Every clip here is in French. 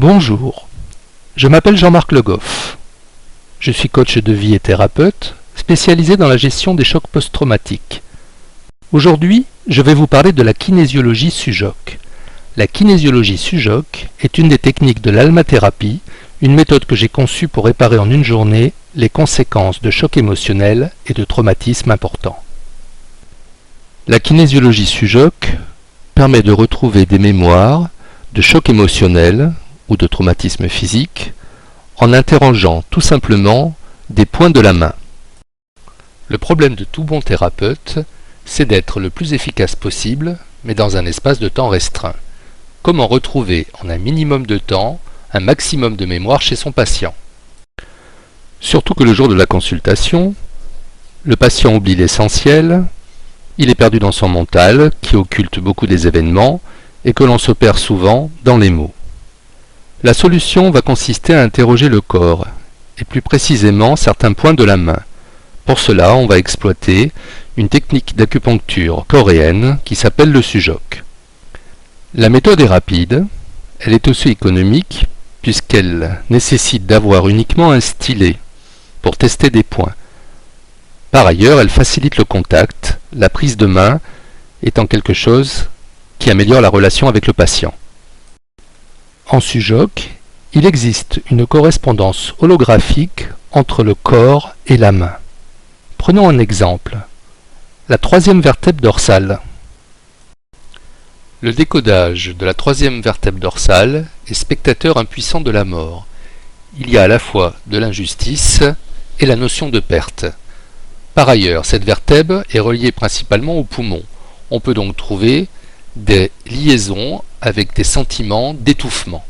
Bonjour, je m'appelle Jean-Marc Le Goff. Je suis coach de vie et thérapeute spécialisé dans la gestion des chocs post-traumatiques. Aujourd'hui, je vais vous parler de la kinésiologie SUJOC. La kinésiologie SUJOC est une des techniques de l'almathérapie, une méthode que j'ai conçue pour réparer en une journée les conséquences de chocs émotionnels et de traumatismes importants. La kinésiologie SUJOC permet de retrouver des mémoires de chocs émotionnels ou de traumatismes physiques en interrogeant tout simplement des points de la main. Le problème de tout bon thérapeute, c'est d'être le plus efficace possible, mais dans un espace de temps restreint. Comment retrouver en un minimum de temps un maximum de mémoire chez son patient? Surtout que le jour de la consultation, le patient oublie l'essentiel, il est perdu dans son mental qui occulte beaucoup des événements et que l'on se perd souvent dans les mots. La solution va consister à interroger le corps, et plus précisément certains points de la main. Pour cela, on va exploiter une technique d'acupuncture coréenne qui s'appelle le SUJOC. La méthode est rapide, elle est aussi économique puisqu'elle nécessite d'avoir uniquement un stylet pour tester des points. Par ailleurs, elle facilite le contact, la prise de main étant quelque chose qui améliore la relation avec le patient. En SUJOC, il existe une correspondance holographique entre le corps et la main. Prenons un exemple. La troisième vertèbre dorsale. Le décodage de la troisième vertèbre dorsale est spectateur impuissant de la mort. Il y a à la fois de l'injustice et la notion de perte. Par ailleurs, cette vertèbre est reliée principalement aux poumons. On peut donc trouver des liaisons avec des sentiments d'étouffement.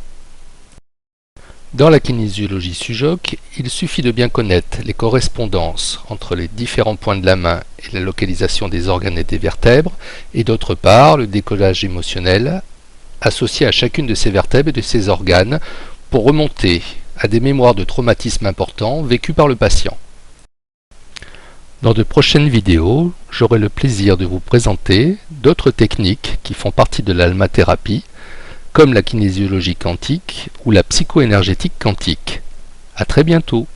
Dans la kinésiologie SUJOC, il suffit de bien connaître les correspondances entre les différents points de la main et la localisation des organes et des vertèbres, et d'autre part le décodage émotionnel associé à chacune de ces vertèbres et de ces organes pour remonter à des mémoires de traumatismes importants vécus par le patient. Dans de prochaines vidéos, j'aurai le plaisir de vous présenter d'autres techniques qui font partie de l'almathérapie, comme la kinésiologie quantique ou la psychoénergétique quantique. À très bientôt.